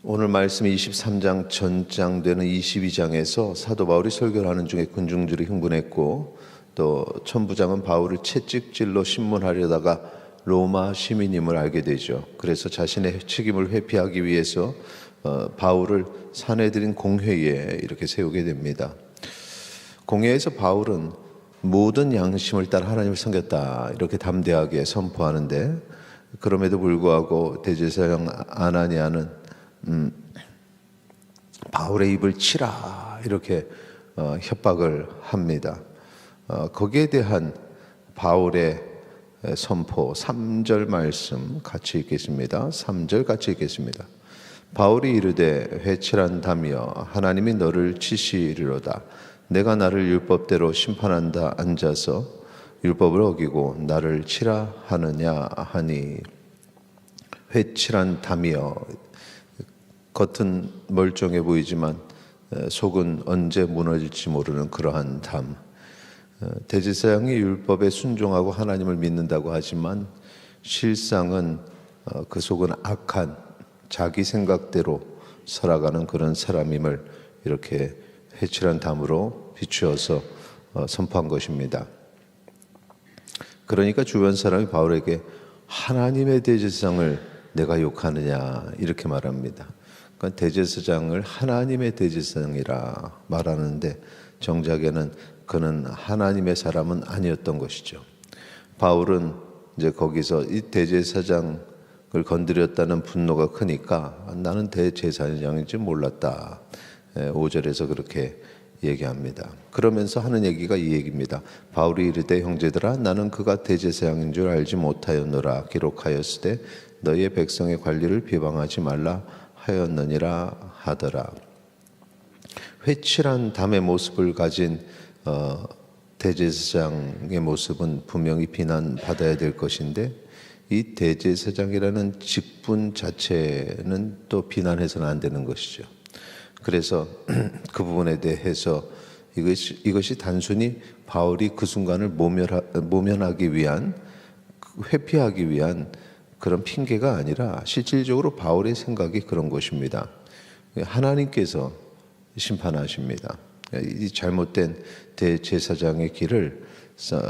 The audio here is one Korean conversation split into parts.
오늘 말씀 23장 전장 되는 22장에서 사도 바울이 설교를 하는 중에 군중들이 흥분했고, 또 천부장은 바울을 채찍질로 신문하려다가 로마 시민임을 알게 되죠. 그래서 자신의 책임을 회피하기 위해서 바울을 사내들인 공회에 이렇게 세우게 됩니다. 공회에서 바울은 모든 양심을 따라 하나님을 섬겼다 이렇게 담대하게 선포하는데, 그럼에도 불구하고 대제사장 아나니아는 바울의 입을 치라 이렇게 협박을 합니다. 거기에 대한 바울의 선포 3절 말씀 같이 읽겠습니다. 3절 같이 읽겠습니다. 바울이 이르되 회칠한다며 하나님이 너를 치시리로다. 내가 나를 율법대로 심판한다 앉아서 율법을 어기고 나를 치라 하느냐 하니. 회칠한다며, 겉은 멀쩡해 보이지만 속은 언제 무너질지 모르는 그러한 담. 대제사장이 율법에 순종하고 하나님을 믿는다고 하지만 실상은 그 속은 악한 자기 생각대로 살아가는 그런 사람임을 이렇게 회칠한 담으로 비추어서 선포한 것입니다. 그러니까 주변 사람이 바울에게 하나님의 대제사장을 내가 욕하느냐 이렇게 말합니다. 그러니까 대제사장을 하나님의 대제사장이라 말하는데 정작에는 그는 하나님의 사람은 아니었던 것이죠. 바울은 이제 거기서 이 대제사장을 건드렸다는 분노가 크니까 나는 대제사장인지 몰랐다. 5절에서 그렇게 얘기합니다. 그러면서 하는 얘기가 이 얘기입니다. 바울이 이르되 형제들아 나는 그가 대제사장인 줄 알지 못하였노라. 기록하였으되 너희의 백성의 관리를 비방하지 말라 하였느니라 하더라. 회칠한 담의 모습을 가진 대제사장의 모습은 분명히 비난받아야 될 것인데, 이 대제사장이라는 직분 자체는 또 비난해서는 안 되는 것이죠. 그래서 그 부분에 대해서 이것이 단순히 바울이 그 순간을 모면하기 위한, 회피하기 위한 그런 핑계가 아니라 실질적으로 바울의 생각이 그런 것입니다. 하나님께서 심판하십니다. 이 잘못된 대제사장의 길을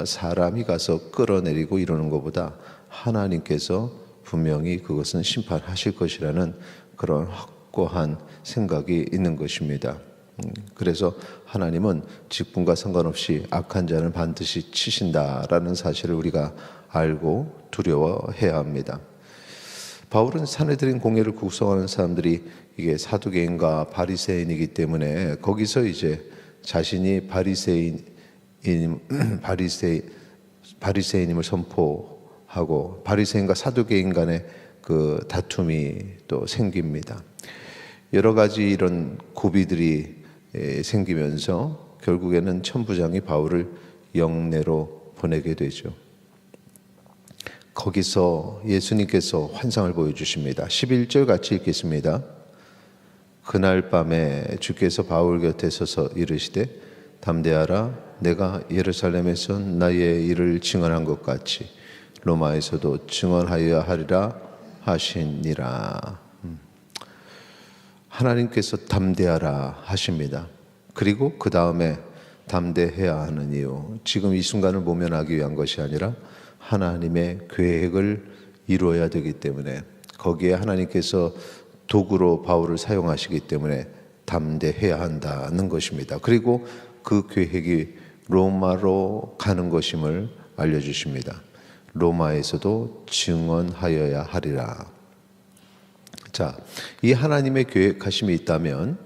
사람이 가서 끌어내리고 이러는 것보다 하나님께서 분명히 그것은 심판하실 것이라는 그런 확고한 생각이 있는 것입니다. 그래서 하나님은 직분과 상관없이 악한 자는 반드시 치신다라는 사실을 우리가 알고 두려워해야 합니다. 바울은 사내들인 공회를 구성하는 사람들이 이게 사두개인과 바리새인이기 때문에 거기서 이제 자신이 바리새인임을 선포하고 바리새인과 사두개인 간의 그 다툼이 또 생깁니다. 여러 가지 이런 고비들이 생기면서 결국에는 천부장이 바울을 영내로 보내게 되죠. 거기서 예수님께서 환상을 보여주십니다. 11절 같이 읽겠습니다. 그날 밤에 주께서 바울 곁에 서서 이르시되 담대하라. 내가 예루살렘에서 나의 일을 증언한 것 같이 로마에서도 증언하여야 하리라 하시니라. 하나님께서 담대하라 하십니다. 그리고 그 다음에 담대해야 하는 이유, 지금 이 순간을 모면하기 위한 것이 아니라 하나님의 계획을 이루어야 되기 때문에, 거기에 하나님께서 도구로 바울을 사용하시기 때문에 담대해야 한다는 것입니다. 그리고 그 계획이 로마로 가는 것임을 알려주십니다. 로마에서도 증언하여야 하리라. 자, 이 하나님의 계획하심이 있다면,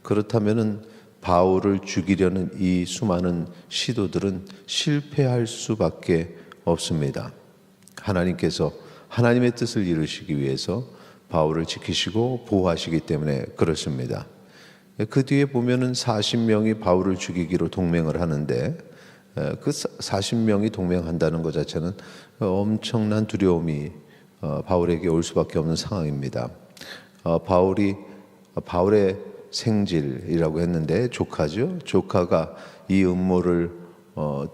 그렇다면은 바울을 죽이려는 이 수많은 시도들은 실패할 수밖에 없습니다. 하나님께서 하나님의 뜻을 이루시기 위해서 바울을 지키시고 보호하시기 때문에 그렇습니다. 그 뒤에 보면은 40명이 바울을 죽이기로 동맹을 하는데, 그 40명이 동맹한다는 것 자체는 엄청난 두려움이 바울에게 올 수밖에 없는 상황입니다. 바울의 생질이라고 했는데 조카죠. 조카가 이 음모를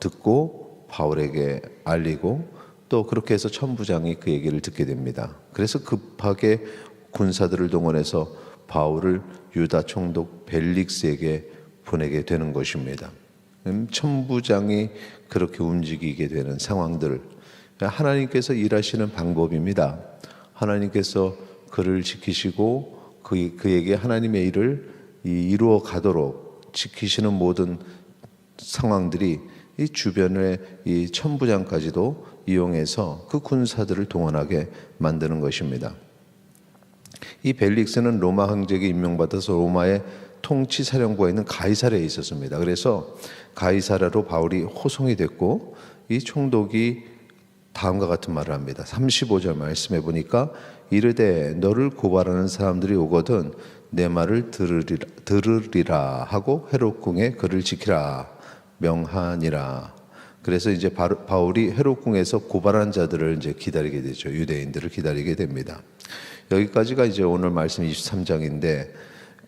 듣고 바울에게 알리고, 또 그렇게 해서 천부장이 그 얘기를 듣게 됩니다. 그래서 급하게 군사들을 동원해서 바울을 유다 총독 벨릭스에게 보내게 되는 것입니다. 천부장이 그렇게 움직이게 되는 상황들, 하나님께서 일하시는 방법입니다. 하나님께서 그를 지키시고 그에게 하나님의 일을 이루어 가도록 지키시는 모든 상황들이 이 주변의 이 천부장까지도 이용해서 그 군사들을 동원하게 만드는 것입니다. 이 벨릭스는 로마 황제에게 임명받아서 로마의 통치사령부에 있는 가이사랴에 있었습니다. 그래서 가이사랴로 바울이 호송이 됐고, 이 총독이 다음과 같은 말을 합니다. 35절 말씀해 보니까 이르되 너를 고발하는 사람들이 오거든 내 말을 들으리라 하고 헤롯궁에 그를 지키라 명하니라. 그래서 이제 바울이 헤롯궁에서 고발한 자들을 이제 기다리게 되죠. 유대인들을 기다리게 됩니다. 여기까지가 이제 오늘 말씀 23장인데,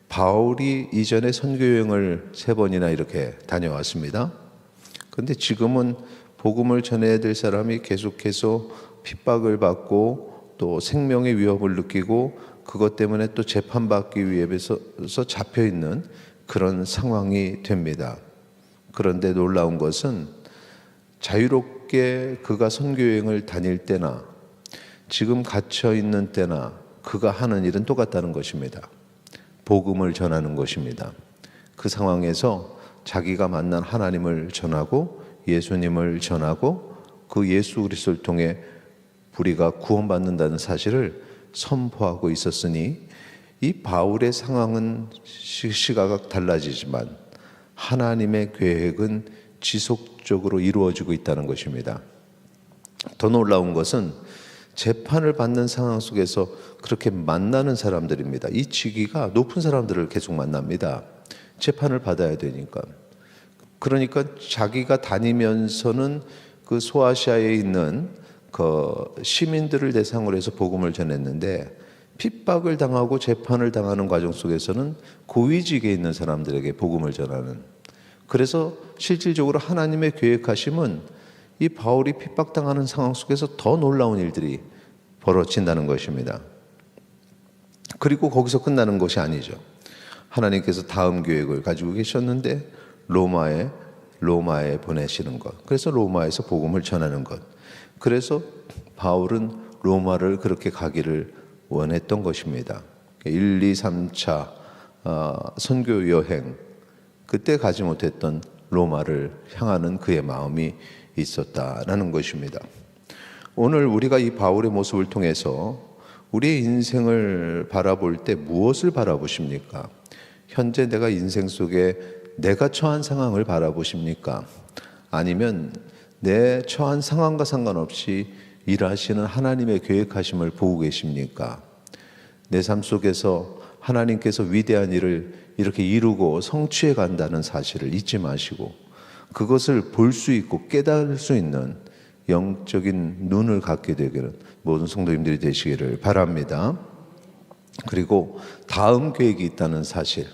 바울이 이전에 선교 여행을 3번이나 이렇게 다녀왔습니다. 그런데 지금은 복음을 전해야 될 사람이 계속해서 핍박을 받고 또 생명의 위협을 느끼고 그것 때문에 또 재판받기 위해서 잡혀 있는 그런 상황이 됩니다. 그런데 놀라운 것은 자유롭게 그가 선교 여행을 다닐 때나 지금 갇혀 있는 때나 그가 하는 일은 똑같다는 것입니다. 복음을 전하는 것입니다. 그 상황에서 자기가 만난 하나님을 전하고 예수님을 전하고 그 예수 그리스도를 통해 우리가 구원받는다는 사실을 선포하고 있었으니, 이 바울의 상황은 시가각 달라지지만 하나님의 계획은 지속적으로 이루어지고 있다는 것입니다. 더 놀라운 것은 재판을 받는 상황 속에서 그렇게 만나는 사람들입니다. 이 직위가 높은 사람들을 계속 만납니다. 재판을 받아야 되니까. 그러니까 자기가 다니면서는 그 소아시아에 있는 그 시민들을 대상으로 해서 복음을 전했는데, 핍박을 당하고 재판을 당하는 과정 속에서는 고위직에 있는 사람들에게 복음을 전하는, 그래서 실질적으로 하나님의 계획하심은 이 바울이 핍박당하는 상황 속에서 더 놀라운 일들이 벌어진다는 것입니다. 그리고 거기서 끝나는 것이 아니죠. 하나님께서 다음 계획을 가지고 계셨는데 로마에 보내시는 것, 그래서 로마에서 복음을 전하는 것. 그래서 바울은 로마를 그렇게 가기를 원했던 것입니다. 1, 2, 3차 선교 여행, 그때 가지 못했던 로마를 향하는 그의 마음이 있었다라는 것입니다. 오늘 우리가 이 바울의 모습을 통해서 우리의 인생을 바라볼 때 무엇을 바라보십니까? 현재 내가 인생 속에 내가 처한 상황을 바라보십니까? 아니면 내 처한 상황과 상관없이 일하시는 하나님의 계획하심을 보고 계십니까? 내 삶 속에서 하나님께서 위대한 일을 이렇게 이루고 성취해 간다는 사실을 잊지 마시고 그것을 볼 수 있고 깨달을 수 있는 영적인 눈을 갖게 되기를 모든 성도님들이 되시기를 바랍니다. 그리고 다음 계획이 있다는 사실,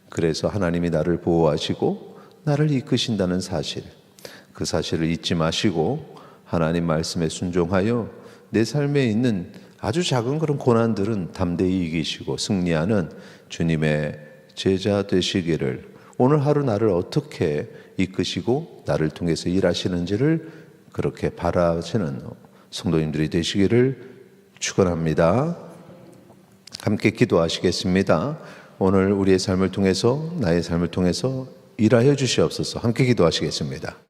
그래서 하나님이 나를 보호하시고 나를 이끄신다는 사실, 그 사실을 잊지 마시고 하나님 말씀에 순종하여 내 삶에 있는 아주 작은 그런 고난들은 담대히 이기시고 승리하는 주님의 제자 되시기를, 오늘 하루 나를 어떻게 이끄시고 나를 통해서 일하시는지를 그렇게 바라시는 성도님들이 되시기를 축원합니다. 함께 기도하시겠습니다. 오늘 우리의 삶을 통해서, 나의 삶을 통해서 일하여 주시옵소서. 함께 기도하시겠습니다.